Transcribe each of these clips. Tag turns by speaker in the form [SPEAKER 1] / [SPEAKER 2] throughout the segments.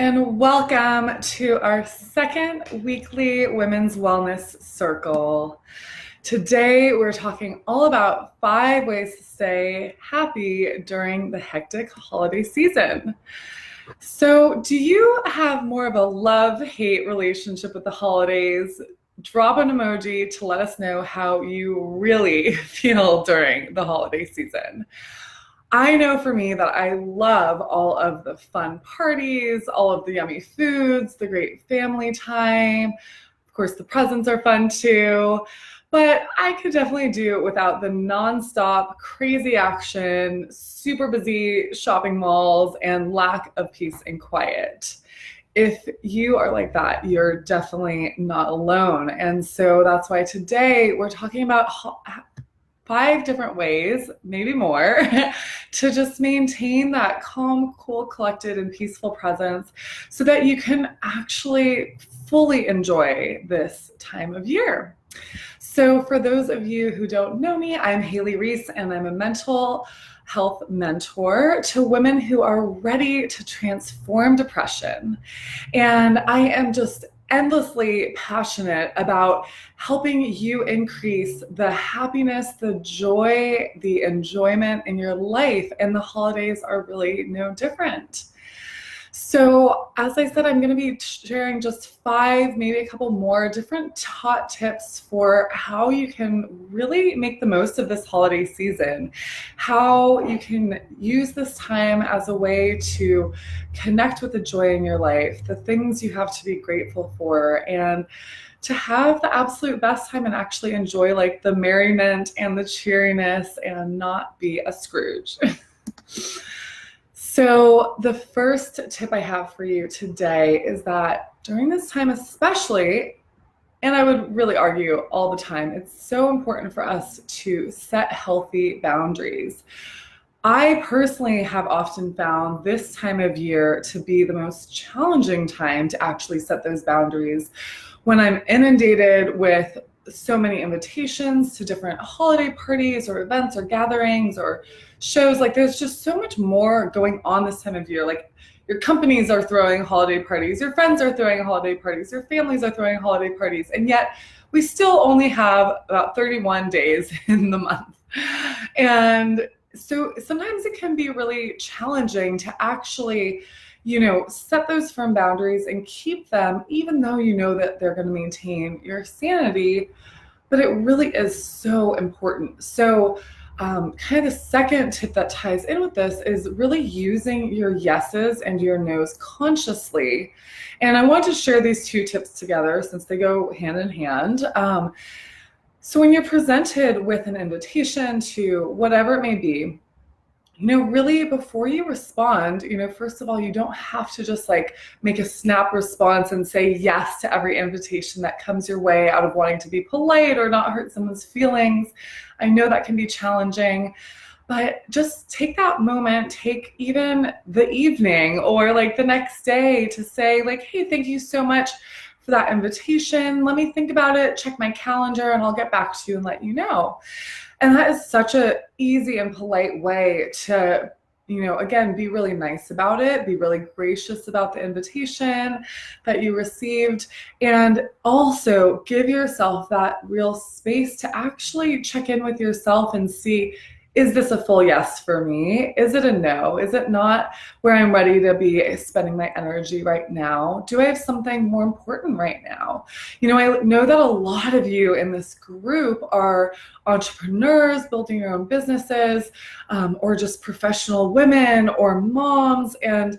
[SPEAKER 1] and welcome to our second weekly Women's Wellness Circle. Today, we're talking all about 5 ways to stay happy during the hectic holiday season. So, do you have more of a love-hate relationship with the holidays? Drop an emoji to let us know how you really feel during the holiday season. I know for me that I love all of the fun parties, all of the yummy foods, the great family time. Of course, the presents are fun too, but I could definitely do it without the nonstop crazy action, super busy shopping malls, and lack of peace and quiet. If you are like that, you're definitely not alone. And so that's why today we're talking about 5 different ways, maybe more, to just maintain that calm, cool, collected, and peaceful presence so that you can actually fully enjoy this time of year. So for those of you who don't know me, I'm Haley Reese, and I'm a mental health mentor to women who are ready to transform depression. And I am just endlessly passionate about helping you increase the happiness, the joy, the enjoyment in your life. And the holidays are really no different. So, as I said, I'm going to be sharing just 5, maybe a couple more different hot tips for how you can really make the most of this holiday season, how you can use this time as a way to connect with the joy in your life, the things you have to be grateful for, and to have the absolute best time and actually enjoy like the merriment and the cheeriness and not be a Scrooge. So the first tip I have for you today is that during this time especially, and I would really argue all the time, it's so important for us to set healthy boundaries. I personally have often found this time of year to be the most challenging time to actually set those boundaries when I'm inundated with so many invitations to different holiday parties or events or gatherings or shows. Like there's just so much more going on this time of year. Like your companies are throwing holiday parties, your friends are throwing holiday parties, your families are throwing holiday parties, and yet we still only have about 31 days in the month. And so sometimes it can be really challenging to actually set those firm boundaries and keep them, even though you know that they're going to maintain your sanity, but it really is so important. So kind of the second tip that ties in with this is really using your yeses and your nos consciously. And I want to share these 2 tips together since they go hand in hand. So when you're presented with an invitation to whatever it may be, really before you respond, first of all, you don't have to just like make a snap response and say yes to every invitation that comes your way out of wanting to be polite or not hurt someone's feelings. I know that can be challenging, but just take that moment, take even the evening or like the next day to say like, hey, thank you so much for that invitation. Let me think about it, check my calendar, and I'll get back to you and let you know. And that is such an easy and polite way to, again, be really nice about it, be really gracious about the invitation that you received, and also give yourself that real space to actually check in with yourself and see, is this a full yes for me? Is it a no? Is it not where I'm ready to be spending my energy right now? Do I have something more important right now? I know that a lot of you in this group are entrepreneurs building your own businesses, or just professional women or moms, and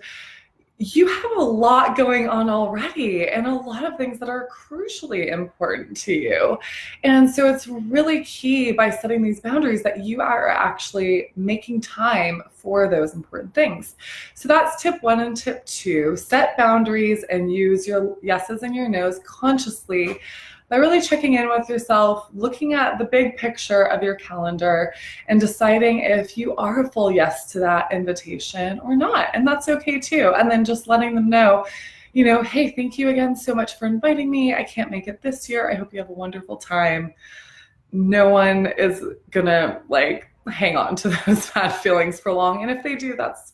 [SPEAKER 1] you have a lot going on already and a lot of things that are crucially important to you. And so it's really key by setting these boundaries that you are actually making time for those important things. So that's tip 1 and tip 2. Set boundaries and use your yeses and your nos consciously by really checking in with yourself, looking at the big picture of your calendar and deciding if you are a full yes to that invitation or not. And that's okay too. And then just letting them know, hey, thank you again so much for inviting me. I can't make it this year. I hope you have a wonderful time. No one is gonna hang on to those bad feelings for long. And if they do, that's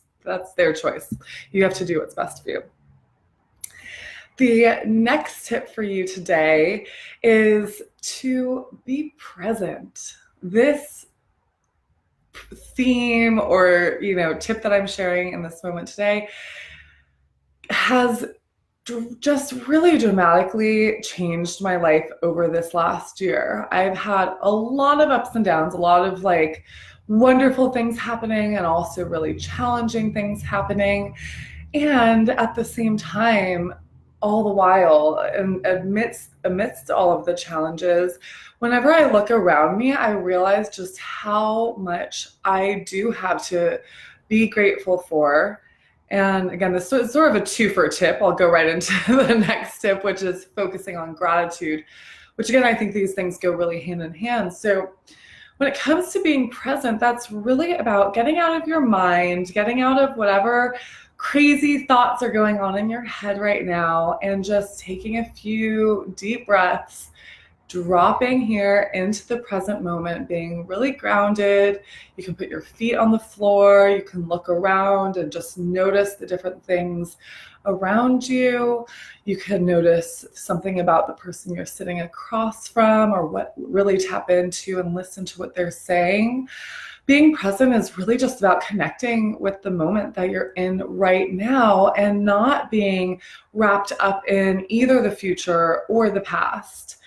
[SPEAKER 1] their choice. You have to do what's best for you. The next tip for you today is to be present. This theme or, tip that I'm sharing in this moment today has just really dramatically changed my life over this last year. I've had a lot of ups and downs, a lot of like wonderful things happening and also really challenging things happening. And at the same time, all the while, and amidst all of the challenges, whenever I look around me, I realize just how much I do have to be grateful for. And again, this is sort of a two-for tip. I'll go right into the next tip, which is focusing on gratitude, which again, I think these things go really hand in hand. So when it comes to being present, that's really about getting out of your mind, getting out of whatever crazy thoughts are going on in your head right now, and just taking a few deep breaths, dropping here into the present moment, being really grounded. You can put your feet on the floor, you can look around and just notice the different things around you. You can notice something about the person you're sitting across from, or what really tap into and listen to what they're saying. Being present is really just about connecting with the moment that you're in right now and not being wrapped up in either the future or the past.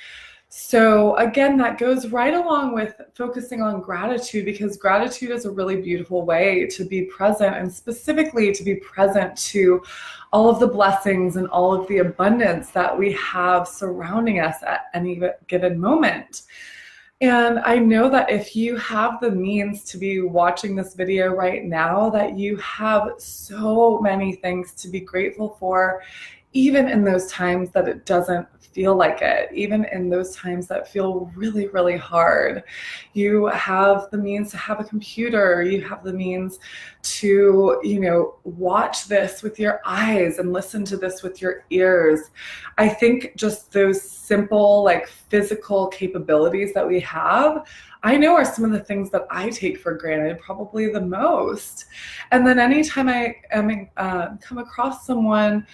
[SPEAKER 1] So again, that goes right along with focusing on gratitude, because gratitude is a really beautiful way to be present, and specifically to be present to all of the blessings and all of the abundance that we have surrounding us at any given moment. And I know that if you have the means to be watching this video right now, that you have so many things to be grateful for, even in those times that it doesn't feel like it, even in those times that feel really, really hard. You have the means to have a computer, you have the means to, watch this with your eyes and listen to this with your ears. I think just those simple, like physical capabilities that we have, I know are some of the things that I take for granted probably the most. And then anytime I come across someone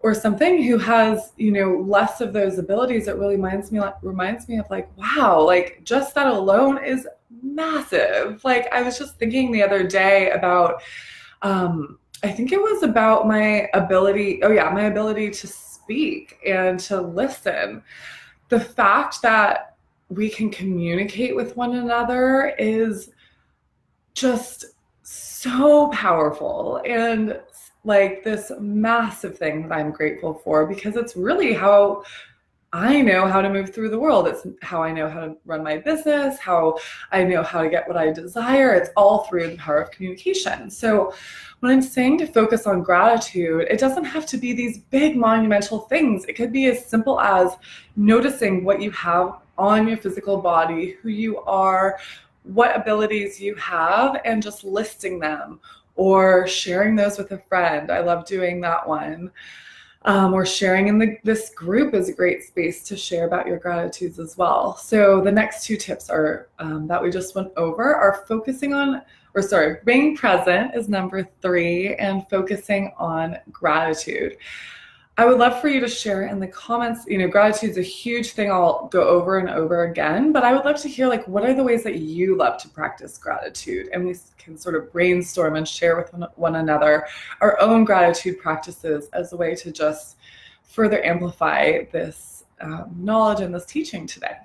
[SPEAKER 1] or something who has, less of those abilities, it really reminds me of like, wow, like just that alone is massive. Like I was just thinking the other day about, I think it was about my ability to speak and to listen. The fact that we can communicate with one another is just so powerful, and like this massive thing that I'm grateful for, because it's really how I know how to move through the world. It's how I know how to run my business, how I know how to get what I desire. It's all through the power of communication. So when I'm saying to focus on gratitude, it doesn't have to be these big monumental things. It could be as simple as noticing what you have on your physical body, who you are, what abilities you have, and just listing them, or sharing those with a friend. I love doing that one. Or sharing in this group is a great space to share about your gratitudes as well. So the next two tips are that we just went over are being present is number 3, and focusing on gratitude. I would love for you to share in the comments, gratitude is a huge thing I'll go over and over again, but I would love to hear like, what are the ways that you love to practice gratitude? And we can sort of brainstorm and share with one another our own gratitude practices as a way to just further amplify this knowledge and this teaching today.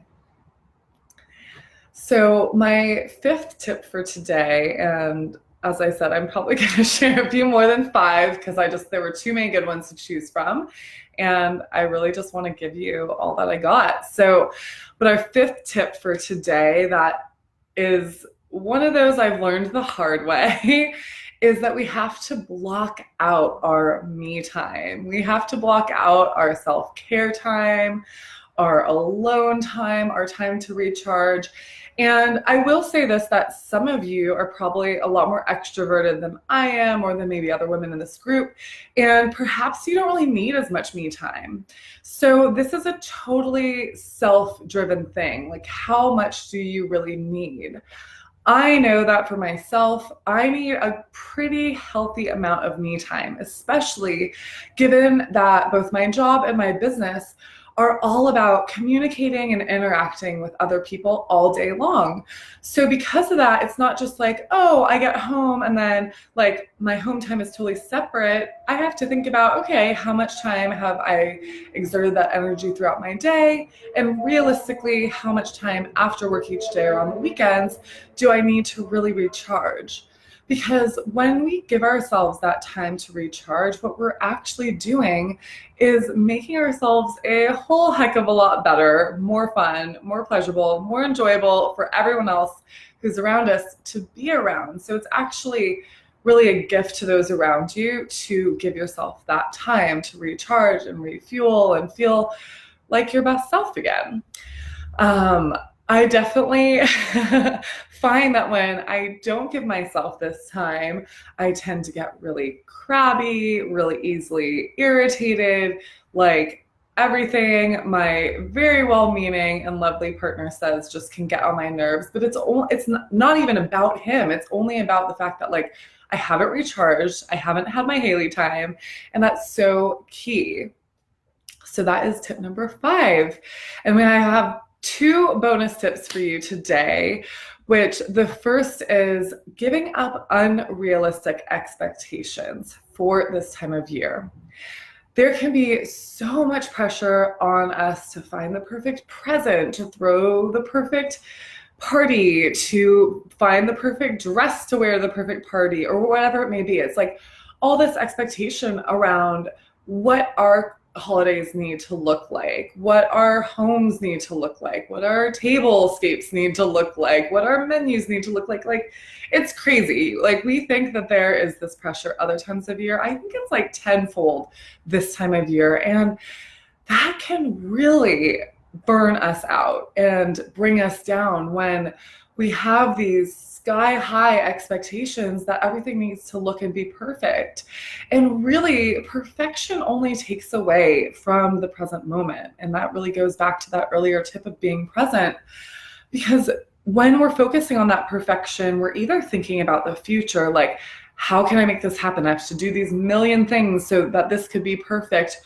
[SPEAKER 1] So my 5th tip for today, and as I said, I'm probably going to share a few more than 5 because there were too many good ones to choose from. And I really just want to give you all that I got. But our 5th tip for today, that is one of those I've learned the hard way, is that we have to block out our me time. We have to block out our self-care time, our alone time, our time to recharge. And I will say this, that some of you are probably a lot more extroverted than I am, or than maybe other women in this group, and perhaps you don't really need as much me time. So this is a totally self-driven thing. Like, how much do you really need? I know that for myself, I need a pretty healthy amount of me time, especially given that both my job and my business are all about communicating and interacting with other people all day long. So because of that, it's not just like, oh, I get home and then like my home time is totally separate. I have to think about, okay, how much time have I exerted that energy throughout my day? And realistically, how much time after work each day or on the weekends do I need to really recharge? Because when we give ourselves that time to recharge, what we're actually doing is making ourselves a whole heck of a lot better, more fun, more pleasurable, more enjoyable for everyone else who's around us to be around. So it's actually really a gift to those around you to give yourself that time to recharge and refuel and feel like your best self again. I definitely find that when I don't give myself this time, I tend to get really crabby, really easily irritated, like everything my very well-meaning and lovely partner says just can get on my nerves, but it's not even about him. It's only about the fact that like I haven't recharged, I haven't had my Haley time, and that's so key. So that is tip number 5. And when I have 2 bonus tips for you today, which the first is giving up unrealistic expectations for this time of year. There can be so much pressure on us to find the perfect present, to throw the perfect party, to find the perfect dress to wear the perfect party, or whatever it may be. It's like all this expectation around what our holidays need to look like, what our homes need to look like, what our tablescapes need to look like, what our menus need to look like. Like, it's crazy. Like, we think that there is this pressure other times of year. I think it's like tenfold this time of year. And that can really burn us out and bring us down when we have these sky high expectations that everything needs to look and be perfect. And really, perfection only takes away from the present moment. And that really goes back to that earlier tip of being present, because when we're focusing on that perfection, we're either thinking about the future, like, how can I make this happen? I have to do these million things so that this could be perfect.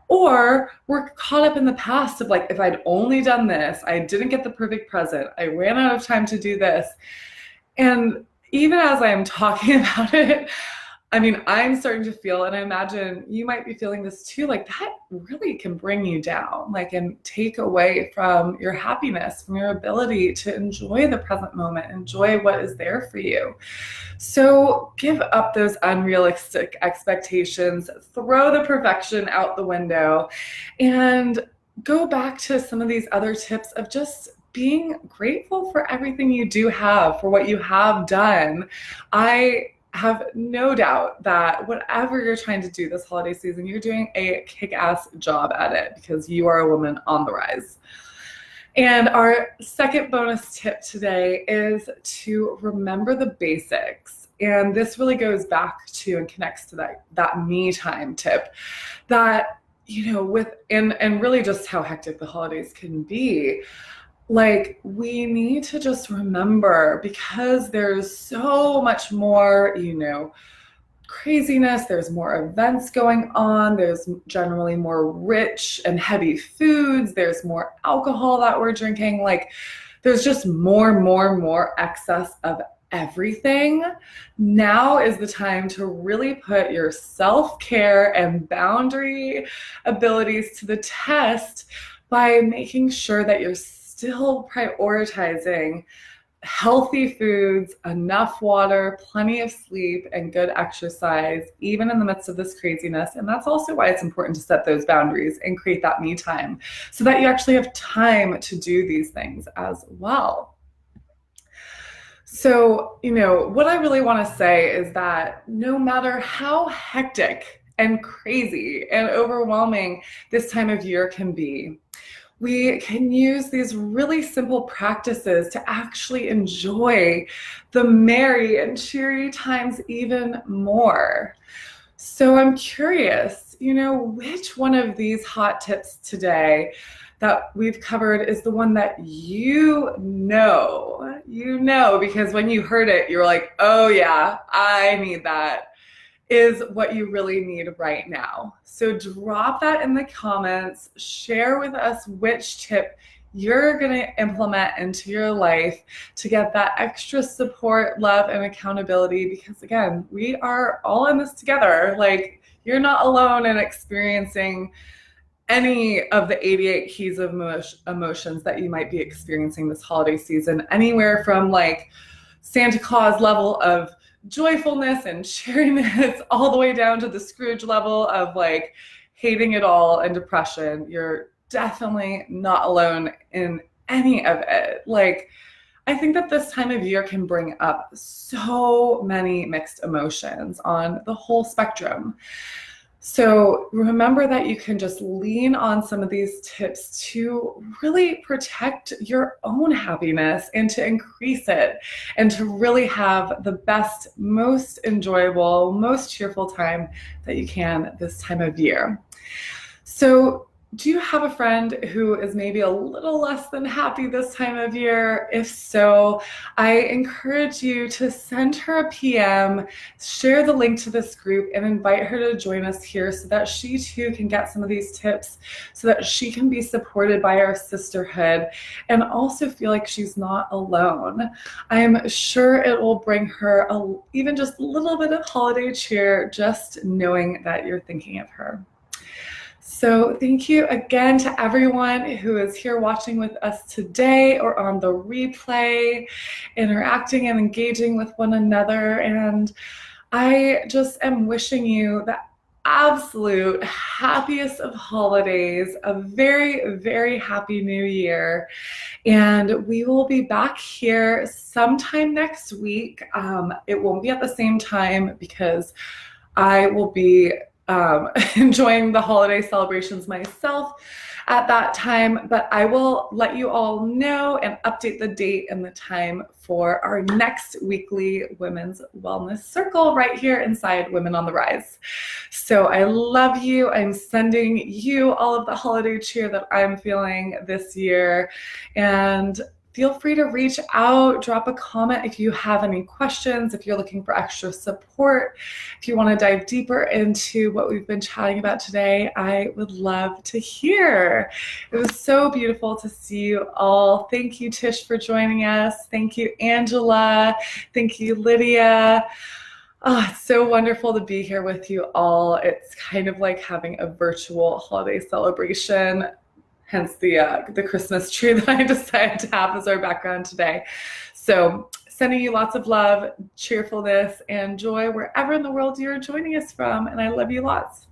[SPEAKER 1] Or we're caught up in the past of like, if I'd only done this, I didn't get the perfect present, I ran out of time to do this. And even as I'm talking about it, I mean, I'm starting to feel, and I imagine you might be feeling this too, like that really can bring you down, like, and take away from your happiness, from your ability to enjoy the present moment, enjoy what is there for you. So give up those unrealistic expectations, throw the perfection out the window, and go back to some of these other tips of just being grateful for everything you do have, for what you have done. I have no doubt that whatever you're trying to do this holiday season, you're doing a kick-ass job at it because you are a woman on the rise. And our second bonus tip today is to remember the basics. And this really goes back to and connects to that me time tip that, you know, and really just how hectic the holidays can be. Like, we need to just remember, because there's so much more, you know, craziness, there's more events going on, there's generally more rich and heavy foods, there's more alcohol that we're drinking, like there's just more excess of everything. Now is the time to really put your self-care and boundary abilities to the test by making sure that you're still prioritizing healthy foods, enough water, plenty of sleep, and good exercise, even in the midst of this craziness. And that's also why it's important to set those boundaries and create that me time so that you actually have time to do these things as well. So, you know, what I really want to say is that no matter how hectic and crazy and overwhelming this time of year can be, we can use these really simple practices to actually enjoy the merry and cheery times even more. So I'm curious, you know, which one of these hot tips today that we've covered is the one that because when you heard it, you were like, oh yeah, I need that, is what you really need right now. So drop that in the comments, share with us which tip you're going to implement into your life to get that extra support, love, and accountability. Because again, we are all in this together. Like, you're not alone in experiencing any of the 88 keys of emotions that you might be experiencing this holiday season, anywhere from like Santa Claus level of joyfulness and cheeriness all the way down to the Scrooge level of like hating it all and depression. You're definitely not alone in any of it. Like, I think that this time of year can bring up so many mixed emotions on the whole spectrum. So remember that you can just lean on some of these tips to really protect your own happiness and to increase it and to really have the best, most enjoyable, most cheerful time that you can this time of year. So do you have a friend who is maybe a little less than happy this time of year? If so, I encourage you to send her a PM, share the link to this group, and invite her to join us here so that she too can get some of these tips, so that she can be supported by our sisterhood and also feel like she's not alone. I'm sure it will bring her even just a little bit of holiday cheer, just knowing that you're thinking of her. So thank you again to everyone who is here watching with us today or on the replay, interacting and engaging with one another. And I just am wishing you the absolute happiest of holidays, a very, very happy new year. And we will be back here sometime next week. It won't be at the same time because I will be enjoying the holiday celebrations myself at that time, but I will let you all know and update the date and the time for our next weekly Women's Wellness Circle right here inside Women on the Rise. So I love you. I'm sending you all of the holiday cheer that I'm feeling this year, and feel free to reach out, drop a comment if you have any questions, if you're looking for extra support, if you want to dive deeper into what we've been chatting about today. I would love to hear. It was so beautiful to see you all. Thank you, Tish, for joining us. Thank you, Angela. Thank you, Lydia. Oh, it's so wonderful to be here with you all. It's kind of like having a virtual holiday celebration. Hence the Christmas tree that I decided to have as our background today. So sending you lots of love, cheerfulness, and joy wherever in the world you're joining us from. And I love you lots.